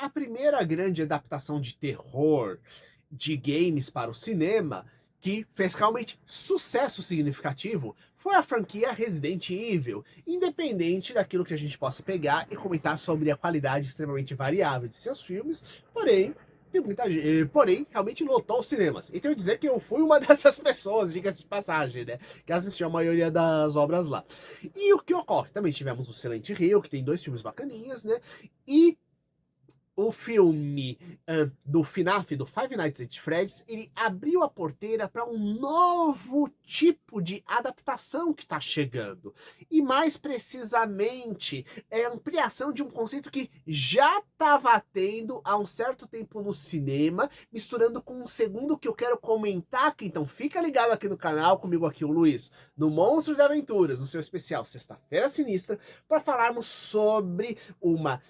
a primeira grande adaptação de terror de games para o cinema que fez realmente sucesso significativo foi a franquia Resident Evil, independente daquilo que a gente possa pegar e comentar sobre a qualidade extremamente variável de seus filmes, porém, tem muita gente, porém, realmente lotou os cinemas. E tenho que dizer que eu fui uma dessas pessoas, diga-se de passagem, né? Que assistiu a maioria das obras lá. E o que ocorre? Também tivemos o Silent Hill, que tem 2 filmes bacaninhas, né? E o filme do FNAF, do Five Nights at Freddy's, ele abriu a porteira para um novo tipo de adaptação que está chegando. E mais precisamente, é a ampliação de um conceito que já estava tendo há um certo tempo no cinema, misturando com um segundo que eu quero comentar aqui. Então fica ligado aqui no canal, comigo aqui o Luiz, no Monstros e Aventuras, no seu especial Sexta-feira Sinistra, para falarmos sobre uma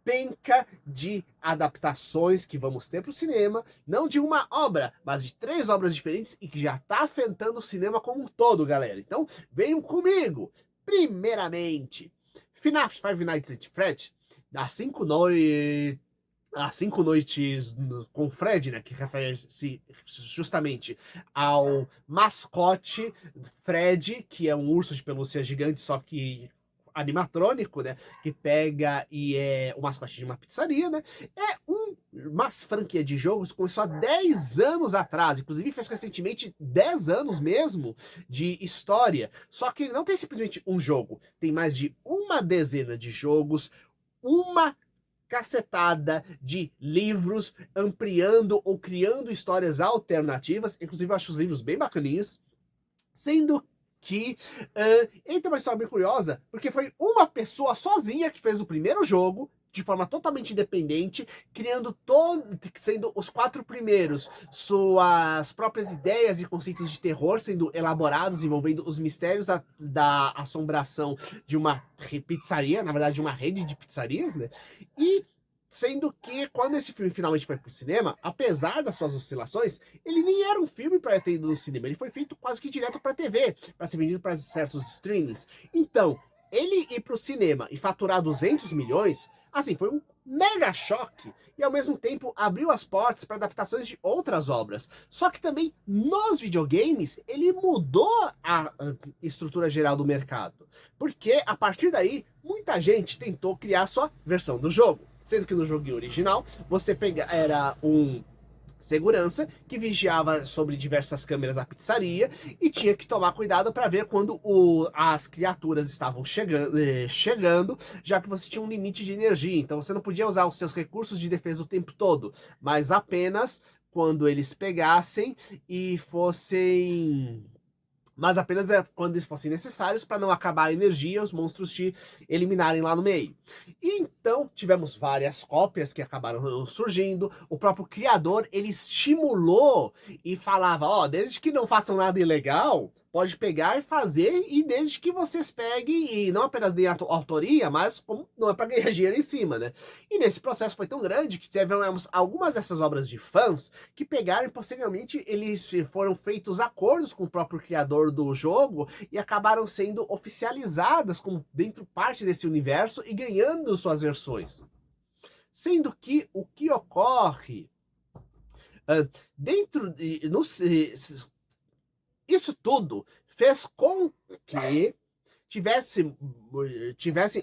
penca de adaptações que vamos ter para o cinema, não de uma obra, mas de 3 obras diferentes e que já está afetando o cinema como um todo, galera. Então, venham comigo! Primeiramente, FNAF Five Nights at Freddy's, As 5 noites com Fred, né, que refere-se justamente ao mascote Fred, que é um urso de pelúcia gigante, só que animatrônico, né, que pega e é o mascote de uma pizzaria, né, é uma franquia de jogos que começou há 10 anos atrás, inclusive fez recentemente 10 anos mesmo de história, só que ele não tem simplesmente um jogo, tem mais de uma dezena de jogos, uma cacetada de livros ampliando ou criando histórias alternativas, inclusive eu acho os livros bem bacaninhos, sendo que ele tem uma história bem curiosa, porque foi uma pessoa sozinha que fez o primeiro jogo, de forma totalmente independente, criando sendo os 4 primeiros suas próprias ideias e conceitos de terror sendo elaborados, envolvendo os mistérios da assombração de uma pizzaria, na verdade de uma rede de pizzarias, né? E sendo que quando esse filme finalmente foi pro cinema, apesar das suas oscilações, ele nem era um filme para ter ido no cinema, ele foi feito quase que direto para TV, para ser vendido para certos streamings. Então, ele ir pro cinema e faturar 200 milhões, assim, foi um mega choque e ao mesmo tempo abriu as portas para adaptações de outras obras. Só que também nos videogames ele mudou a estrutura geral do mercado, porque a partir daí muita gente tentou criar sua versão do jogo. Sendo que no joguinho original, você era um segurança que vigiava sobre diversas câmeras a pizzaria e tinha que tomar cuidado para ver quando as criaturas estavam chegando, já que você tinha um limite de energia, então você não podia usar os seus recursos de defesa o tempo todo, mas apenas quando eles pegassem e fossem mas apenas quando eles fossem necessários para não acabar a energia e os monstros te eliminarem lá no meio. E então tivemos várias cópias que acabaram surgindo. O próprio criador ele estimulou e falava, ó, desde que não façam nada ilegal, pode pegar e fazer, e desde que vocês peguem e não apenas deem a autoria, mas como não é para ganhar dinheiro em cima, né? E nesse processo foi tão grande que tivemos algumas dessas obras de fãs que pegaram e posteriormente eles foram feitos acordos com o próprio criador do jogo e acabaram sendo oficializadas como dentro parte desse universo e ganhando suas versões. Sendo que o que ocorre dentro de, isso tudo fez com que tivessem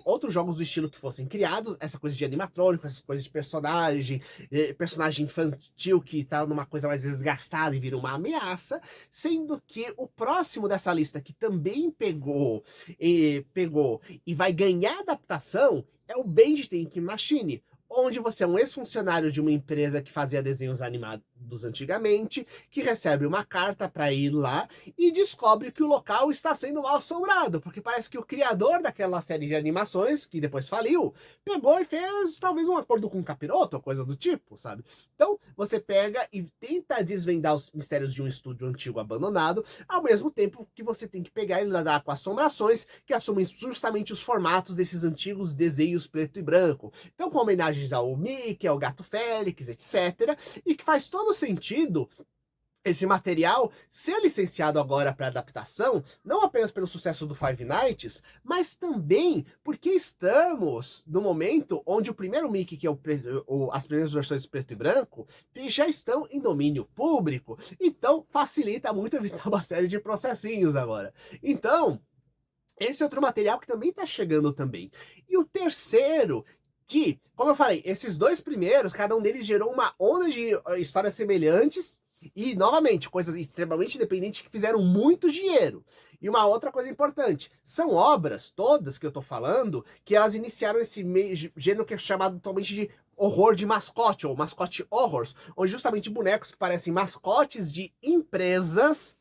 outros jogos do estilo que fossem criados, essa coisa de animatrônico, essas coisas de personagem infantil que tá numa coisa mais desgastada e vira uma ameaça, sendo que o próximo dessa lista que também pegou e vai ganhar adaptação é o Bendy Tank Machine, onde você é um ex-funcionário de uma empresa que fazia desenhos animados antigamente, que recebe uma carta para ir lá e descobre que o local está sendo mal assombrado, porque parece que o criador daquela série de animações, que depois faliu, pegou e fez talvez um acordo com um capiroto, ou coisa do tipo, sabe? Então, você pega e tenta desvendar os mistérios de um estúdio antigo abandonado, ao mesmo tempo que você tem que pegar e lidar com assombrações que assumem justamente os formatos desses antigos desenhos preto e branco. Então, com homenagens ao Mickey, ao Gato Félix, etc. E que faz todo sentido esse material ser licenciado agora para adaptação, não apenas pelo sucesso do Five Nights, mas também porque estamos no momento onde o primeiro Mickey, que é as primeiras versões preto e branco, já estão em domínio público. Então facilita muito evitar uma série de processinhos agora. Então, esse é outro material que também está chegando também. E o terceiro, que, como eu falei, esses dois primeiros, cada um deles gerou uma onda de histórias semelhantes e, novamente, coisas extremamente independentes que fizeram muito dinheiro. E uma outra coisa importante, são obras, todas que eu tô falando, que elas iniciaram esse gênero que é chamado atualmente de horror de mascote, ou mascote horrors, onde justamente bonecos que parecem mascotes de empresas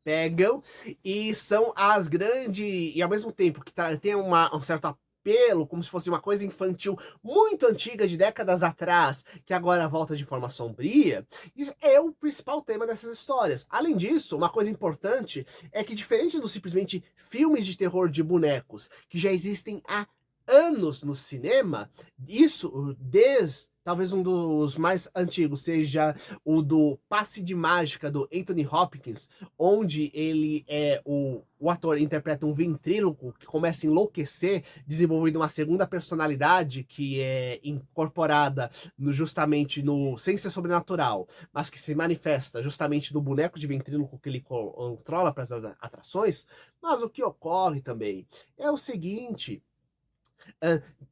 pegam e são as grandes, e ao mesmo tempo que tem um certo apelo, como se fosse uma coisa infantil muito antiga, de décadas atrás, que agora volta de forma sombria. Isso é o principal tema dessas histórias. Além disso, uma coisa importante é que, diferente dos simplesmente filmes de terror de bonecos, que já existem há anos no cinema, isso desde talvez um dos mais antigos seja o do Passe de Mágica, do Anthony Hopkins, onde ele o ator interpreta um ventríloco que começa a enlouquecer, desenvolvendo uma segunda personalidade que é incorporada justamente no sem ser sobrenatural, mas que se manifesta justamente no boneco de ventríloco que ele controla para as atrações. Mas o que ocorre também é o seguinte: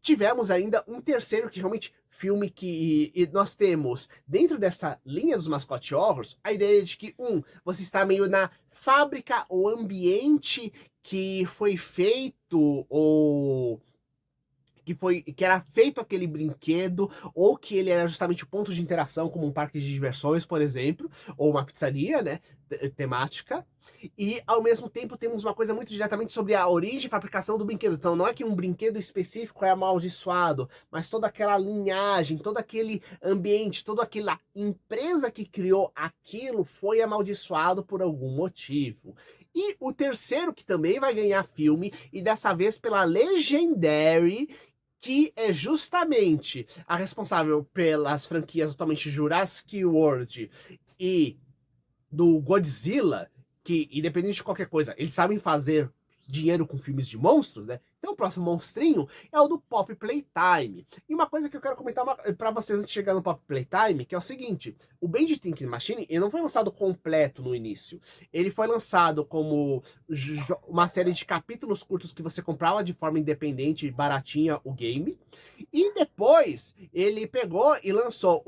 tivemos ainda um terceiro que realmente filme que nós temos dentro dessa linha dos mascote horrors, a ideia de que você está meio na fábrica ou ambiente que foi feito ou que era feito aquele brinquedo, ou que ele era justamente o ponto de interação, como um parque de diversões, por exemplo, ou uma pizzaria, né, temática. E ao mesmo tempo temos uma coisa muito diretamente sobre a origem e fabricação do brinquedo. Então não é que um brinquedo específico é amaldiçoado, mas toda aquela linhagem, todo aquele ambiente, toda aquela empresa que criou aquilo foi amaldiçoado por algum motivo. E o terceiro, que também vai ganhar filme, e dessa vez pela Legendary, que é justamente a responsável pelas franquias atualmente Jurassic World e do Godzilla, que, independente de qualquer coisa, eles sabem fazer dinheiro com filmes de monstros, né? Então o próximo monstrinho é o do Pop Playtime. E uma coisa que eu quero comentar para vocês antes de chegar no Pop Playtime, que é o seguinte: o Bendy Thinking Machine, ele não foi lançado completo no início. Ele foi lançado como uma série de capítulos curtos que você comprava de forma independente, baratinha, o game. E depois ele pegou e lançou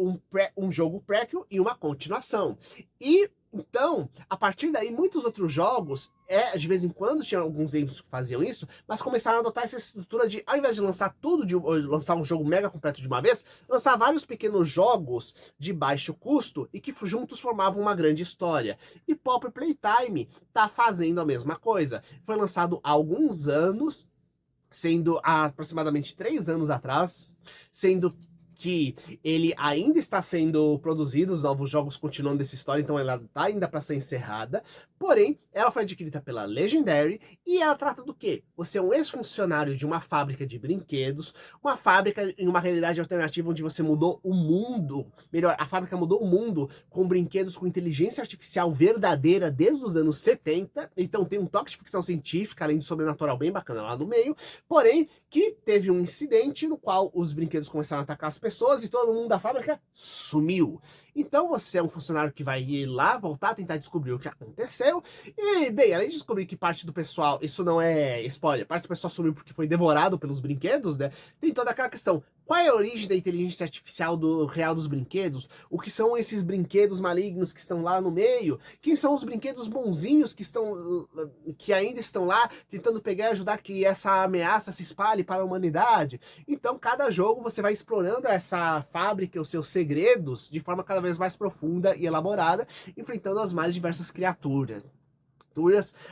um jogo préquel e uma continuação. E então, a partir daí, muitos outros jogos, de vez em quando tinha alguns games que faziam isso, mas começaram a adotar essa estrutura de, ao invés de lançar tudo, lançar um jogo mega completo de uma vez, lançar vários pequenos jogos de baixo custo e que juntos formavam uma grande história. E Pop Playtime tá fazendo a mesma coisa. Foi lançado há alguns anos, sendo há aproximadamente 3 anos atrás, sendo que ele ainda está sendo produzido, os novos jogos continuam dessa história, então ela está ainda para ser encerrada. Porém, ela foi adquirida pela Legendary e ela trata do quê? Você é um ex-funcionário de uma fábrica de brinquedos, uma fábrica em uma realidade alternativa onde você mudou o mundo, melhor, a fábrica mudou o mundo com brinquedos com inteligência artificial verdadeira desde os anos 70, então tem um toque de ficção científica, além de sobrenatural bem bacana lá no meio, porém, que teve um incidente no qual os brinquedos começaram a atacar as pessoas e todo mundo da fábrica sumiu. Então você é um funcionário que vai ir lá, voltar, tentar descobrir o que aconteceu. E, bem, além de descobrir que parte do pessoal, isso não é spoiler, parte do pessoal sumiu porque foi devorado pelos brinquedos, né? Tem toda aquela questão: qual é a origem da inteligência artificial do real dos brinquedos? O que são esses brinquedos malignos que estão lá no meio? Quem são os brinquedos bonzinhos que ainda estão lá, tentando pegar e ajudar que essa ameaça se espalhe para a humanidade? Então, cada jogo você vai explorando essa fábrica, os seus segredos, de forma cada vez mais profunda e elaborada, enfrentando as mais diversas criaturas,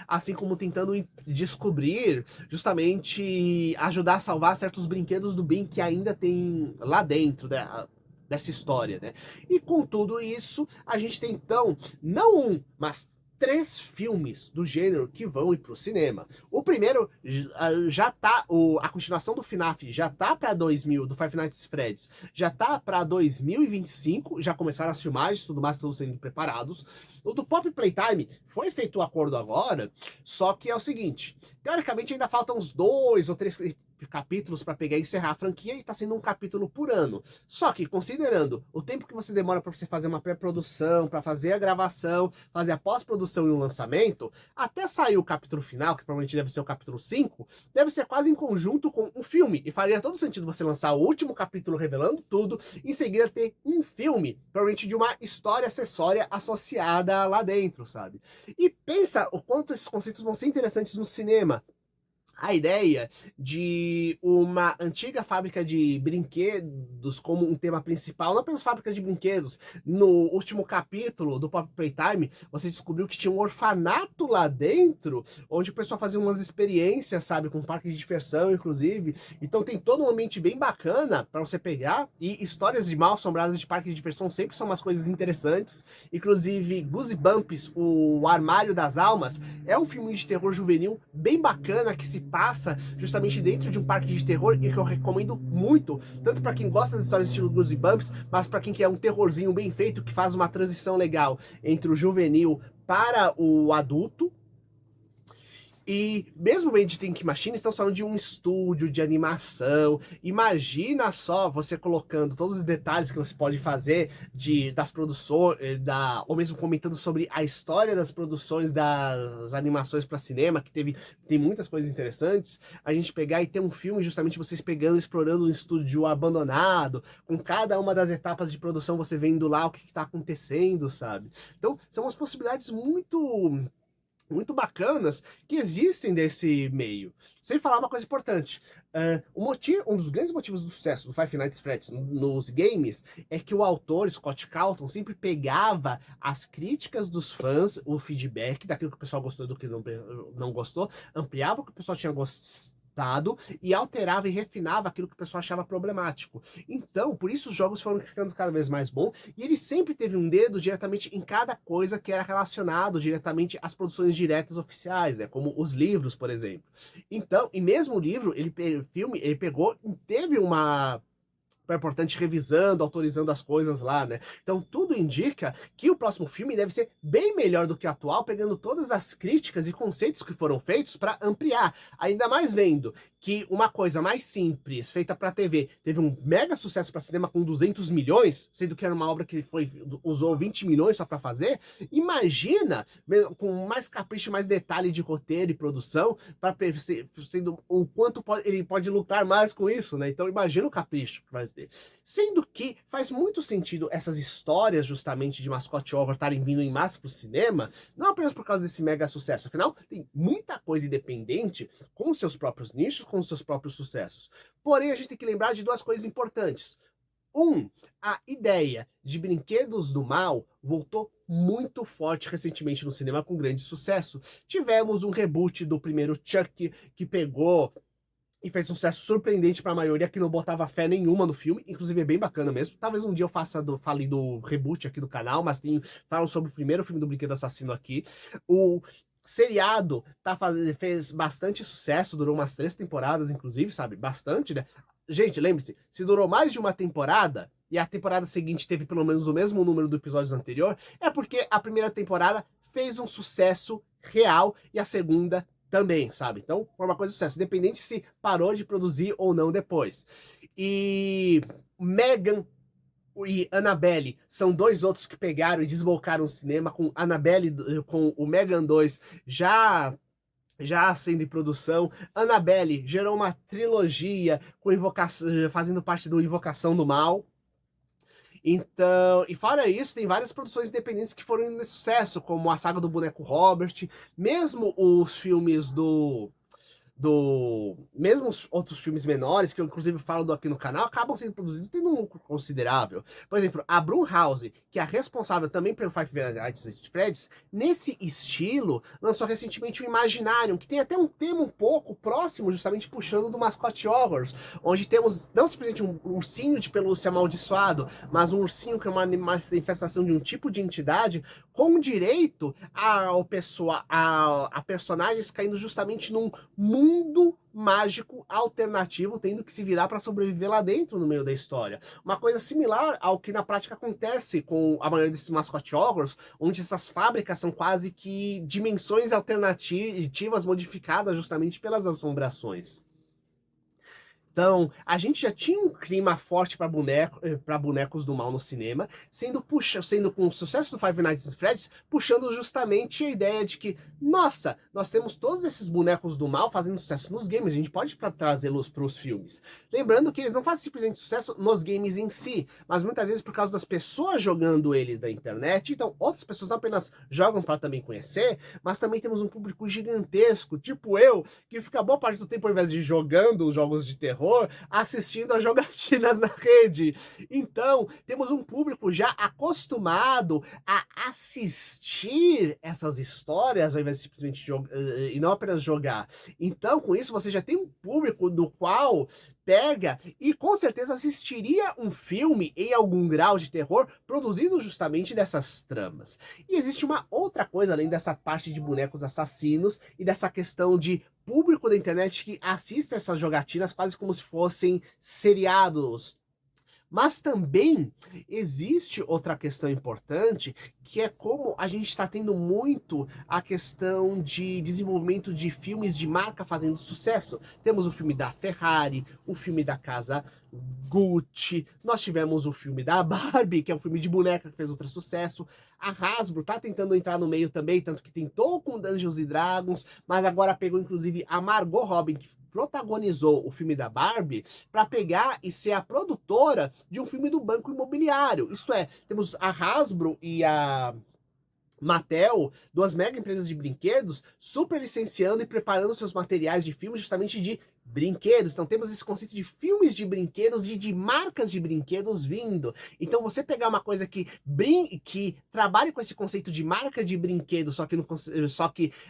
assim como tentando descobrir, justamente ajudar a salvar certos brinquedos do bem que ainda tem lá dentro dessa história, né? E com tudo isso, a gente tem então, não um, mas 3 filmes do gênero que vão ir pro cinema. O primeiro já tá, a continuação do FNAF já tá pra 2000, do Five Nights at Freddy's, já tá pra 2025, já começaram as filmagens, tudo mais, todos sendo preparados. O do Pop Playtime foi feito o acordo agora, só que é o seguinte, teoricamente ainda faltam uns 2 ou 3 capítulos para pegar e encerrar a franquia e tá sendo um capítulo por ano. Só que, considerando o tempo que você demora para você fazer uma pré-produção, para fazer a gravação, fazer a pós-produção e o lançamento, até sair o capítulo final, que provavelmente deve ser o capítulo 5, deve ser quase em conjunto com um filme. E faria todo sentido você lançar o último capítulo revelando tudo, e em seguida ter um filme, provavelmente de uma história acessória associada lá dentro, sabe? E pensa o quanto esses conceitos vão ser interessantes no cinema. A ideia de uma antiga fábrica de brinquedos como um tema principal, não apenas fábrica de brinquedos. No último capítulo do Pop Playtime, você descobriu que tinha um orfanato lá dentro, onde o pessoal fazia umas experiências, sabe, com parque de diversão, inclusive. Então tem todo um ambiente bem bacana para você pegar, e histórias de mal assombradas de parque de diversão sempre são umas coisas interessantes. Inclusive, Goosebumps, o Armário das Almas, é um filme de terror juvenil bem bacana que se passa justamente dentro de um parque de terror e que eu recomendo muito, tanto para quem gosta das histórias estilo Goosebumps, mas para quem quer um terrorzinho bem feito que faz uma transição legal entre o juvenil para o adulto. E mesmo o Age Think Machine, estamos falando de um estúdio de animação. Imagina só você colocando todos os detalhes que você pode fazer das produções, ou mesmo comentando sobre a história das produções das animações para cinema, que tem muitas coisas interessantes. A gente pegar e ter um filme justamente vocês pegando, explorando um estúdio abandonado, com cada uma das etapas de produção você vendo lá o que está acontecendo, sabe? Então, são umas possibilidades muito bacanas que existem desse meio. Sem falar uma coisa importante, um dos grandes motivos do sucesso do Five Nights at Freddy's nos games é que o autor, Scott Cawthon, sempre pegava as críticas dos fãs, o feedback daquilo que o pessoal gostou e do que não gostou, ampliava o que o pessoal tinha gostado, e alterava e refinava aquilo que o pessoal achava problemático. Então, por isso os jogos foram ficando cada vez mais bons, e ele sempre teve um dedo diretamente em cada coisa que era relacionado diretamente às produções diretas oficiais, né? Como os livros, por exemplo. Então, e mesmo o livro, ele pegou e teve uma importante revisando, autorizando as coisas lá, né? Então tudo indica que o próximo filme deve ser bem melhor do que o atual, pegando todas as críticas e conceitos que foram feitos para ampliar. Ainda mais vendo que uma coisa mais simples, feita para TV, teve um mega sucesso para cinema com 200 milhões, sendo que era uma obra que usou 20 milhões só para fazer. Imagina, com mais capricho, mais detalhe de roteiro e produção, para sendo o quanto ele pode lucrar mais com isso, né? Então imagina o capricho que vai ter. Sendo que faz muito sentido essas histórias justamente de mascote horror estarem vindo em massa pro cinema, não apenas por causa desse mega sucesso, afinal tem muita coisa independente com seus próprios nichos, com seus próprios sucessos. Porém, a gente tem que lembrar de 2 coisas importantes. A ideia de brinquedos do mal voltou muito forte recentemente no cinema com grande sucesso. Tivemos um reboot do primeiro Chuck que pegou e fez um sucesso surpreendente para a maioria que não botava fé nenhuma no filme, inclusive é bem bacana mesmo. Talvez um dia eu fale do reboot aqui do canal, mas falo sobre o primeiro filme do Brinquedo Assassino aqui. O seriado fez bastante sucesso, durou umas 3 temporadas, inclusive, sabe? Bastante, né? Gente, lembre-se, se durou mais de uma temporada, e a temporada seguinte teve pelo menos o mesmo número do episódios anterior, é porque a primeira temporada fez um sucesso real e a segunda também, sabe? Então, foi uma coisa de sucesso, independente se parou de produzir ou não depois. E Megan e Annabelle são 2 outros que pegaram e desbocaram o cinema, com Annabelle, com o Megan 2 já sendo em produção. Annabelle gerou uma trilogia com fazendo parte do Invocação do Mal. Então, e fora isso, tem várias produções independentes que foram de sucesso, como a saga do boneco Robert, mesmo os filmes mesmo os outros filmes menores, que eu inclusive falo aqui no canal, acabam sendo produzidos tendo um lucro considerável. Por exemplo, a Blumhouse, que é responsável também pelo Five Nights at Freddy's, nesse estilo, lançou recentemente o Imaginarium, que tem até um tema um pouco próximo, justamente puxando do Mascot Horrors, onde temos não simplesmente um ursinho de pelúcia amaldiçoado, mas um ursinho que é uma manifestação de um tipo de entidade, com direito a personagens caindo justamente num mundo mágico alternativo, tendo que se virar para sobreviver lá dentro no meio da história. Uma coisa similar ao que na prática acontece com a maioria desses mascote horrors, onde essas fábricas são quase que dimensões alternativas modificadas justamente pelas assombrações. Então, a gente já tinha um clima forte para bonecos do mal no cinema, sendo com o sucesso do Five Nights at Freddy's, puxando justamente a ideia de que, nossa, nós temos todos esses bonecos do mal fazendo sucesso nos games, a gente pode trazê-los para os filmes. Lembrando que eles não fazem simplesmente sucesso nos games em si, mas muitas vezes por causa das pessoas jogando ele da internet, então outras pessoas não apenas jogam para também conhecer, mas também temos um público gigantesco, tipo eu, que fica boa parte do tempo ao invés de jogando os jogos de terror, assistindo as jogatinas na rede. Então, temos um público já acostumado a assistir essas histórias ao invés de simplesmente jogar, e não apenas jogar. Então, com isso, você já tem um público do qual pega e com certeza assistiria um filme em algum grau de terror produzido justamente dessas tramas. E existe uma outra coisa além dessa parte de bonecos assassinos e dessa questão de público da internet que assiste essas jogatinas quase como se fossem seriados. Mas também existe outra questão importante, que é como a gente está tendo muito a questão de desenvolvimento de filmes de marca fazendo sucesso. Temos o filme da Ferrari, o filme da casa Gucci, nós tivemos o filme da Barbie, que é um filme de boneca que fez outro sucesso. A Hasbro tá tentando entrar no meio também, tanto que tentou com Dungeons & Dragons, mas agora pegou inclusive a Margot Robbie, que protagonizou o filme da Barbie, para pegar e ser a produtora de um filme do Banco Imobiliário. Isto é, temos a Hasbro e a Mattel, duas mega empresas de brinquedos, super licenciando e preparando seus materiais de filmes justamente de brinquedos. Então temos esse conceito de filmes de brinquedos e de marcas de brinquedos vindo. Então você pegar uma coisa que trabalhe com esse conceito de marca de brinquedo, só que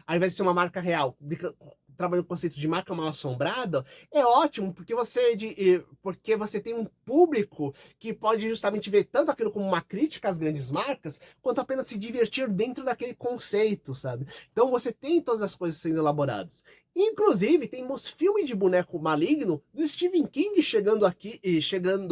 ao invés de ser uma marca real, trabalhando com o conceito de marca mal assombrada, é ótimo, porque você tem um público que pode justamente ver tanto aquilo como uma crítica às grandes marcas, quanto apenas se divertir dentro daquele conceito, sabe? Então você tem todas as coisas sendo elaboradas. Inclusive, temos filme de boneco maligno do Stephen King chegando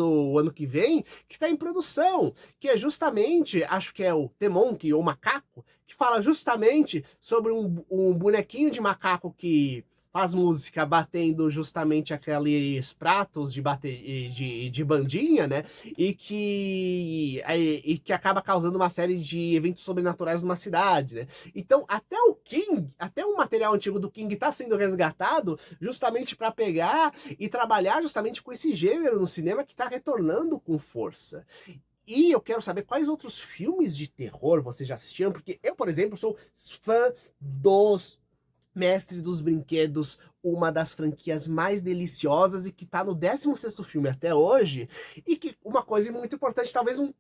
o ano que vem, que está em produção, que é justamente, acho que é o The Monkey, ou Macaco, que fala justamente sobre um bonequinho de macaco que faz música batendo justamente aqueles pratos de bandinha, né? E que acaba causando uma série de eventos sobrenaturais numa cidade, né? Então, até o material antigo do King está sendo resgatado justamente para pegar e trabalhar justamente com esse gênero no cinema que está retornando com força. E eu quero saber quais outros filmes de terror vocês já assistiram, porque eu, por exemplo, sou fã dos Mestre dos Brinquedos, uma das franquias mais deliciosas e que tá no 16º filme até hoje, e que uma coisa muito importante, talvez um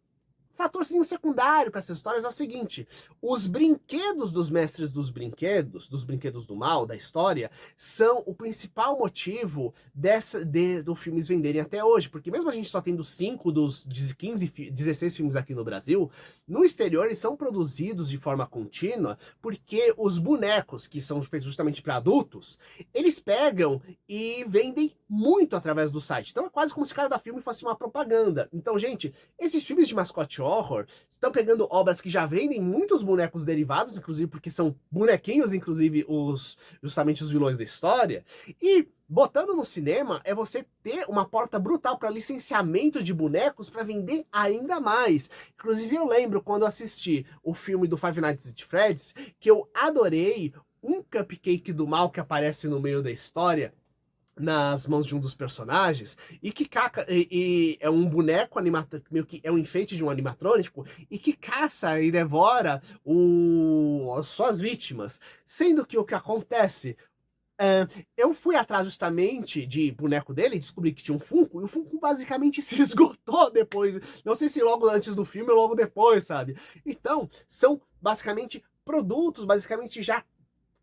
fatorzinho secundário para essas histórias é o seguinte: os brinquedos dos mestres dos brinquedos do mal, da história, são o principal motivo do filmes venderem até hoje, porque mesmo a gente só tendo 5 dos 16 filmes aqui no Brasil, no exterior eles são produzidos de forma contínua, porque os bonecos, que são feitos justamente para adultos, eles pegam e vendem muito através do site. Então é quase como se cada filme fosse uma propaganda. Então, gente, esses filmes de mascote horror estão pegando obras que já vendem muitos bonecos derivados, inclusive porque são bonequinhos, inclusive justamente os vilões da história, e botando no cinema é você ter uma porta brutal para licenciamento de bonecos para vender ainda mais. Inclusive eu lembro quando assisti o filme do Five Nights at Freddy's, que eu adorei um cupcake do mal que aparece no meio da história, nas mãos de um dos personagens, e que é um boneco meio que é um enfeite de um animatrônico, e que caça e devora as suas vítimas. Sendo que o que acontece? Eu fui atrás justamente de boneco dele e descobri que tinha um Funko, e o Funko basicamente se esgotou depois. Não sei se logo antes do filme ou logo depois, sabe? Então, são basicamente produtos, basicamente já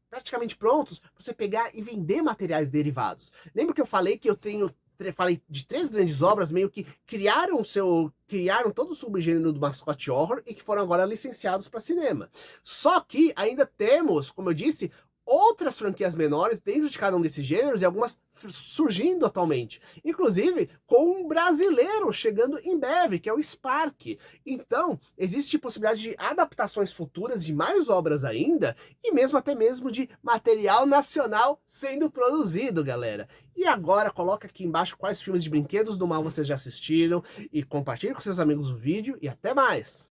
praticamente prontos para você pegar e vender materiais derivados. Lembra que eu falei que eu falei de 3 grandes obras meio que criaram todo o subgênero do mascote horror e que foram agora licenciados para cinema. Só que ainda temos, como eu disse, outras franquias menores dentro de cada um desses gêneros e algumas surgindo atualmente. Inclusive com um brasileiro chegando em breve, que é o Spark. Então, existe possibilidade de adaptações futuras de mais obras ainda e mesmo até mesmo de material nacional sendo produzido, galera. E agora coloca aqui embaixo quais filmes de brinquedos do mal vocês já assistiram e compartilhe com seus amigos o vídeo e até mais!